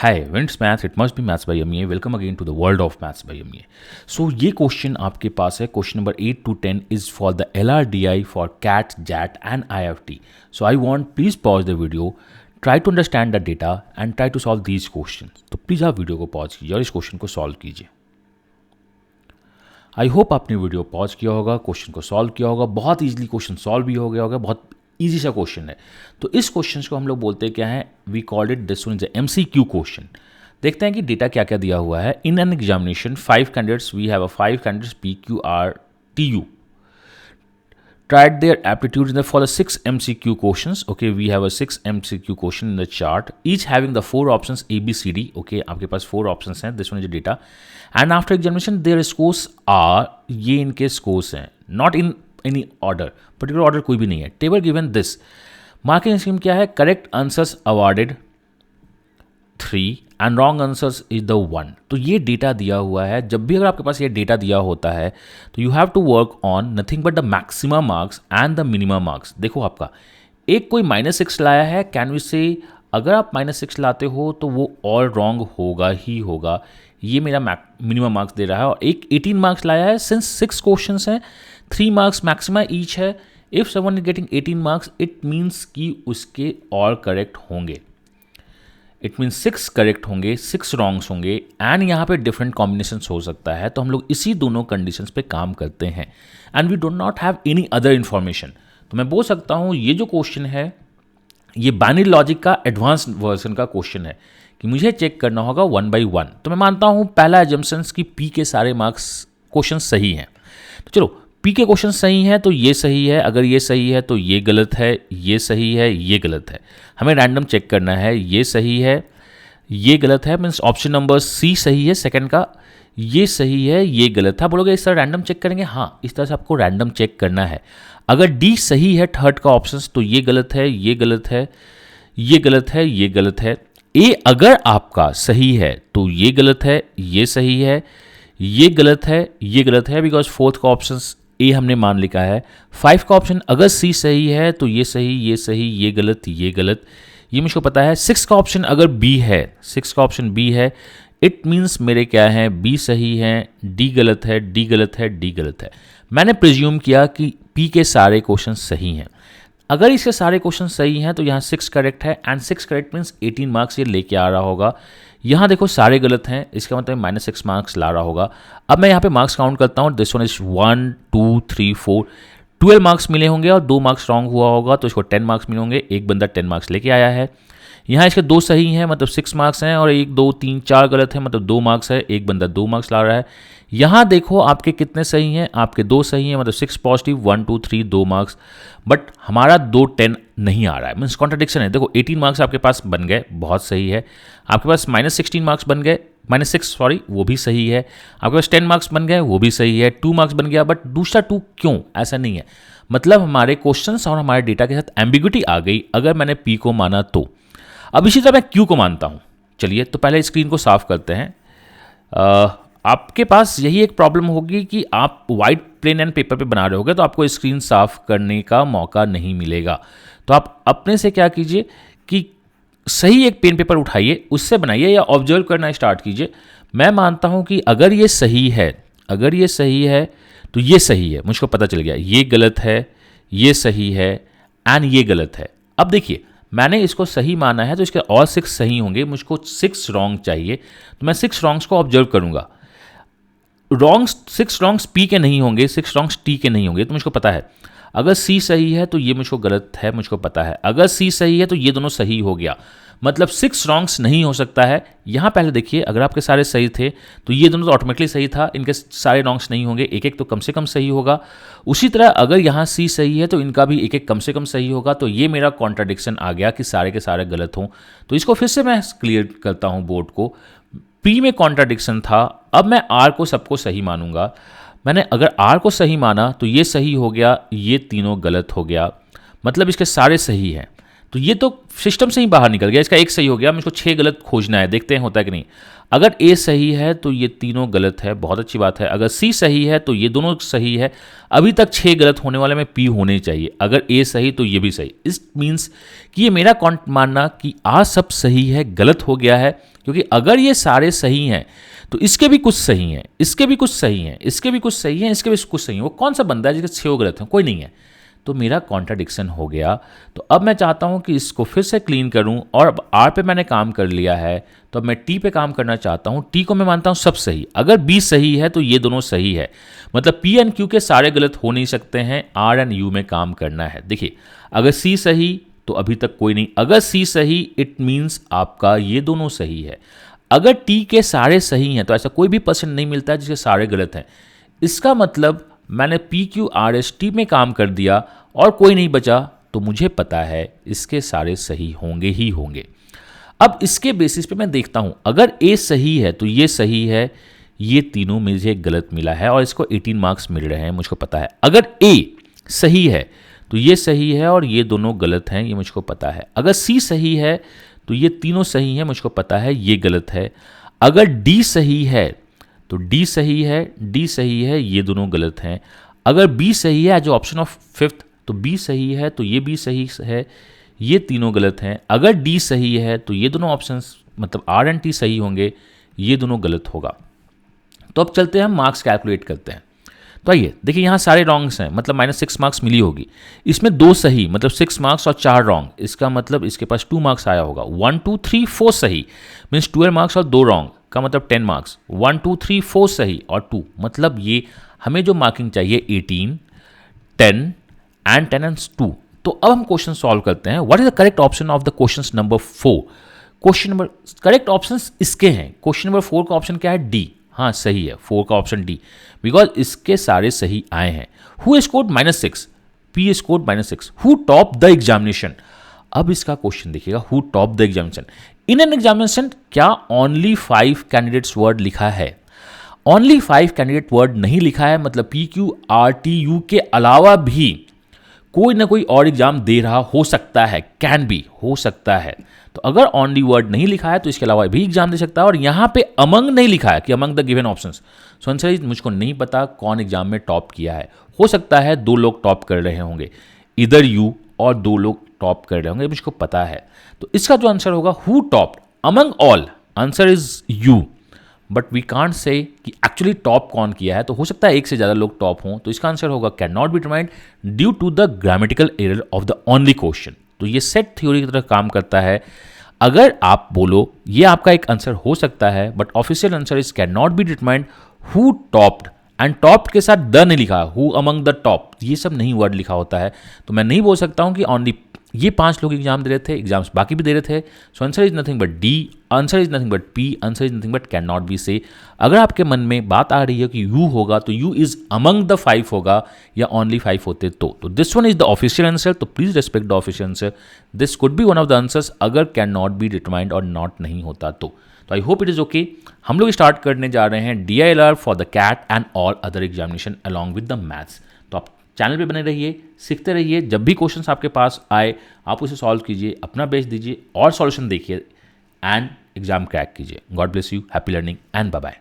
Hi, when it's math, it must be maths by MA. Welcome again to the world of maths by MA. So ये question आपके पास है, question number 8 to 10 is for the LRDI for CAT, JAT and IFT. So I want please pause the video, try to understand the data and try to solve these questions. तो please आप video को pause कीजिए और इस question को solve कीजिए. I hope आपने video pause किया होगा, क्वेश्चन को सॉल्व किया होगा, बहुत ईजिली क्वेश्चन सॉल्व भी हो गया होगा, बहुत ईजी सा क्वेश्चन है. तो इस क्वेश्चन को हम लोग बोलते हैं क्या है, we called it this one is MCQ question. देखते हैं कि डेटा क्या क्या दिया हुआ है. In an examination 5 candidates, we have 5 candidates PQRTU tried their aptitude for the 6 MCQ questions. Okay, we have a 6 MCQ question in the chart, each having the 4 options A, B, C, D. Okay, आपके पास 4 options हैं. This one is the data. And after examination, their scores are, ये इनके scores हैं. Not in any order. Particular order कोई भी नहीं है. Table given this. Marking scheme क्या है? Correct answers awarded 3 and wrong answers is the 1. तो ये डेटा दिया हुआ है. जब भी अगर आपके पास ये डेटा दिया होता है तो you have to work on nothing but the maximum marks and the minimum marks. देखो आपका एक कोई -6 लाया है, कैन वी से अगर आप -6 लाते हो तो वो ऑल रॉन्ग होगा ही होगा. ये मेरा मिनिमम मार्क्स दे रहा है. और एक 18 मार्क्स लाया है. सिंस 6 क्वेश्चंस हैं, 3 मार्क्स मैक्सिमम ईच है. If someone is getting 18 marks it means कि उसके ऑल करेक्ट होंगे. इट मीन्स 6 करेक्ट होंगे, 6 रॉन्ग्स होंगे एंड यहाँ पे डिफरेंट कॉम्बिनेशंस हो सकता है. तो हम लोग इसी दोनों कंडीशंस पे काम करते हैं and we do not have any other information. तो मैं बोल सकता हूँ ये जो क्वेश्चन है ये बाइनरी लॉजिक का एडवांस वर्जन का क्वेश्चन है कि मुझे चेक करना होगा 1 by 1. तो मैं मानता हूँ पहला एजम्पशंस कि P के सारे मार्क्स क्वेश्चन सही हैं. तो चलो P के क्वेश्चन सही हैं तो ये सही है, अगर ये सही है तो ये गलत है, ये सही है, ये गलत है. हमें रैंडम चेक करना है. ये सही है, ये गलत है, मीन्स ऑप्शन नंबर C सही है सेकंड का, ये सही है, ये गलत है. बोलोगे इस तरह रैंडम चेक करेंगे? हाँ, इस तरह से आपको रैंडम चेक करना है. अगर D सही है थर्ड का ऑप्शन तो ये गलत है, ये गलत है, ये गलत है, ये गलत है. A अगर आपका सही है तो ये गलत है, ये सही है, ये गलत है, ये गलत है, बिकॉज फोर्थ का ऑप्शन A हमने मान लिखा है. 5 का ऑप्शन अगर C सही है तो ये सही, ये सही, ये गलत, ये गलत, ये मुझको पता है. 6 का ऑप्शन अगर B है, 6 का ऑप्शन B है, इट मीन्स मेरे क्या है, B सही है, D गलत है, D गलत है, D गलत है. मैंने प्रिज्यूम किया कि P के सारे क्वेश्चन सही हैं. अगर इसके सारे क्वेश्चन सही हैं तो यहाँ 6 करेक्ट है एंड 6 करेक्ट मीन्स 18 मार्क्स ये लेके आ रहा होगा. यहाँ देखो सारे गलत हैं, इसका मतलब -6 मार्क्स ला रहा होगा. अब मैं यहाँ पे मार्क्स काउंट करता हूँ. दिस वन इज 1 2 3 4, 12 मार्क्स मिले होंगे और 2 मार्क्स रॉन्ग हुआ होगा तो इसको 10 मार्क्स मिले होंगे. एक बंदा 10 मार्क्स लेके आया है. यहाँ इसके 2 सही हैं मतलब 6 मार्क्स हैं और 1 2 3 4 गलत है मतलब 2 मार्क्स है. एक बंदा 2 मार्क्स ला रहा है. यहाँ देखो आपके कितने सही हैं, आपके 2 सही हैं मतलब 6 पॉजिटिव, 1 2 3 2 मार्क्स. बट हमारा 2 10 नहीं आ रहा है, मीन्स कॉन्ट्रडिक्शन है. देखो 18 मार्क्स आपके पास बन गए, बहुत सही है. आपके पास -16 मार्क्स बन गए, -6 सॉरी, वो भी सही है. आपके पास 10 मार्क्स बन गए, वो भी सही है. 2 मार्क्स बन गया, बट दूसरा 2 क्यों, ऐसा नहीं है. मतलब हमारे क्वेश्चंस और हमारे डेटा के साथ एम्बिग्युइटी आ गई अगर मैंने P को माना तो. अब इसी तरह मैं Q को मानता हूँ. चलिए तो पहले स्क्रीन को साफ करते हैं. आपके पास यही एक प्रॉब्लम होगी कि आप वाइट प्लेन एंड पेपर पे बना रहे होगे तो आपको स्क्रीन साफ करने का मौका नहीं मिलेगा. तो आप अपने से क्या कीजिए कि सही एक पेन पेपर उठाइए, उससे बनाइए या ऑब्जर्व करना स्टार्ट कीजिए. मैं मानता हूँ कि अगर ये सही है, अगर ये सही है तो ये सही है, मुझको पता चल गया. ये गलत है, ये सही है एंड ये गलत है. अब देखिए मैंने इसको सही माना है तो इसके और 6 सही होंगे, मुझको 6 रॉन्ग चाहिए. तो मैं 6 रॉन्ग्स को ऑब्जर्व करूंगा. रॉन्ग्स 6 रॉन्ग्स P के नहीं होंगे, 6 रॉन्ग्स T के नहीं होंगे. तो मुझको पता है अगर C सही है तो ये मुझको गलत है, मुझको पता है. अगर C सही है तो ये दोनों सही हो गया, मतलब 6 रॉन्ग्स नहीं हो सकता है. यहाँ पहले देखिए अगर आपके सारे सही थे तो ये दोनों तो ऑटोमेटिकली सही था, इनके सारे रॉन्ग्स नहीं होंगे, एक एक तो कम से कम सही होगा. उसी तरह अगर यहाँ C सही है तो इनका भी एक एक कम से कम सही होगा. तो ये मेरा कॉन्ट्राडिक्शन आ गया कि सारे के सारे गलत हों. तो इसको फिर से मैं क्लियर करता हूँ बोर्ड को. P में कॉन्ट्राडिक्शन था, अब मैं R को सबको सही मानूंगा. मैंने अगर R को सही माना तो ये सही हो गया, ये तीनों गलत हो गया, मतलब इसके सारे सही हैं. तो ये तो सिस्टम से ही बाहर निकल गया, इसका एक सही हो गया, मुझको 6 गलत खोजना है, देखते हैं होता है कि नहीं। अगर ए सही है तो ये तीनों गलत है, बहुत अच्छी बात है। अगर सी सही है तो ये दोनों सही है, अभी तक 6 गलत होने वाले में पी होने चाहिए। अगर ए सही तो ये भी सही। इस मीन्स कि ये मेरा मानना कि आज सब सही है गलत हो गया है, क्योंकि अगर ये सारे सही हैं तो इसके भी कुछ सही हैं, इसके भी कुछ सही हैं, इसके भी कुछ सही हैं, इसके भी कुछ सही हैं। वो कौन सा बंदा है जिसके 6 गलत हैं? कोई नहीं है। तो मेरा कॉन्ट्राडिक्शन हो गया। तो अब मैं चाहता हूं कि इसको फिर से क्लीन करूं, और अब आर पे मैंने काम कर लिया है, तो अब मैं टी पे काम करना चाहता हूं। टी को मैं मानता हूं सब सही। अगर बी सही है तो ये दोनों सही है, मतलब पी एंड क्यू के सारे गलत हो नहीं सकते हैं, आर एंड यू में काम करना है। देखिए, अगर सी सही तो अभी तक कोई नहीं, अगर सी सही इट मीन्स आपका ये दोनों सही है। अगर टी के सारे सही हैं तो ऐसा कोई भी पर्सन नहीं मिलता है जिसके सारे गलत हैं। इसका मतलब मैंने P Q R S T में काम कर दिया और कोई नहीं बचा, तो मुझे पता है इसके सारे सही होंगे ही होंगे। अब इसके बेसिस पे मैं देखता हूं, अगर ए सही है तो ये सही है, ये तीनों मुझे गलत मिला है और इसको 18 मार्क्स मिल रहे हैं, मुझको पता है। अगर ए सही है तो ये सही है और ये दोनों गलत हैं, ये मुझको पता है। अगर सी सही है तो ये तीनों सही हैं, मुझको पता है ये गलत है। अगर डी सही है तो डी सही है, डी सही है, ये दोनों गलत हैं। अगर बी सही है, जो ऑप्शन ऑफ फिफ्थ, तो बी सही है तो ये भी सही है, ये तीनों गलत हैं। अगर डी सही है तो ये दोनों ऑप्शंस मतलब आर एंड टी सही होंगे, ये दोनों गलत होगा। तो अब चलते हैं हम मार्क्स कैलकुलेट करते हैं। तो आइए देखिए, यहाँ सारे रॉन्ग्स हैं, मतलब -6 मार्क्स मिली होगी। इसमें 2 सही मतलब 6 मार्क्स और 4 रॉन्ग, इसका मतलब इसके पास 2 मार्क्स आया होगा। 1 2 3 4 सही मीन्स 12 मार्क्स और 2 रॉन्ग का मतलब 10 मार्क्स। 1 2 3 4 सही और 2 मतलब ये हमें जो मार्किंग चाहिए 18, 10 एंड 10 एंड 2। तो अब हम क्वेश्चन सॉल्व करते हैं। What is the correct option of the question number 4? Question number correct option इसके हैं। क्वेश्चन नंबर 4 का ऑप्शन क्या है? डी। हाँ सही है, 4 का ऑप्शन डी, बिकॉज इसके सारे सही आए हैं। Who scored -6? P scored -6। Who top the examination? अब इसका क्वेश्चन देखिएगा, who top the examination in an examination, क्या ओनली 5 कैंडिडेट्स वर्ड लिखा है? ओनली 5 कैंडिडेट वर्ड नहीं लिखा है, मतलब P Q R T U के अलावा भी कोई ना कोई और एग्जाम दे रहा हो सकता है, कैन बी हो सकता है। तो अगर ओनली वर्ड नहीं लिखा है तो इसके अलावा भी एग्जाम दे सकता है। और यहाँ पे अमंग नहीं लिखा है कि among the given options. So answer is, मुझको नहीं पता कौन एग्जाम में टॉप किया है। हो सकता है 2 लोग टॉप कर रहे होंगे, इधर यू और 2 लोग टॉप कर रहे होंगे, मुझको पता है। तो इसका जो आंसर होगा who top among all, answer is U. But we can't say कि एक्चुअली टॉप कौन किया है, तो हो सकता है एक से ज़्यादा लोग टॉप हों। तो इसका आंसर होगा can not be determined due to the grammatical error of the only question. तो ये सेट थ्योरी की तरह काम करता है। अगर आप बोलो ये आपका एक आंसर हो सकता है, but official answer is can not be determined who topped, and topped के साथ द नहीं लिखा, हु अमंग द टॉप, ये सब नहीं वर्ड लिखा होता है। तो मैं नहीं बोल सकता हूं कि ओनली ये 5 लोग एग्जाम दे रहे थे, एग्जाम्स बाकी भी दे रहे थे। So answer is nothing but D, answer is nothing but P, answer is nothing but can not B से। अगर आपके मन में बात आ रही है कि यू होगा तो यू इज अमंग द 5 होगा, या ओनली 5 होते तो this one is the official answer. तो please respect the official answer, this could be one of the answers अगर कैन नॉट बी डिटरमाइंड और नॉट नहीं होता तो I hope it is okay. हम लोग स्टार्ट करने जा रहे हैं DILR for the CAT and all other examination along with the maths. तो आप चैनल पे बने रहिए, सीखते रहिए। जब भी क्वेश्चंस आपके पास आए आप उसे सॉल्व कीजिए, अपना बेस्ट दीजिए और सॉल्यूशन देखिए एंड एग्जाम क्रैक कीजिए। God bless you, happy learning and bye bye.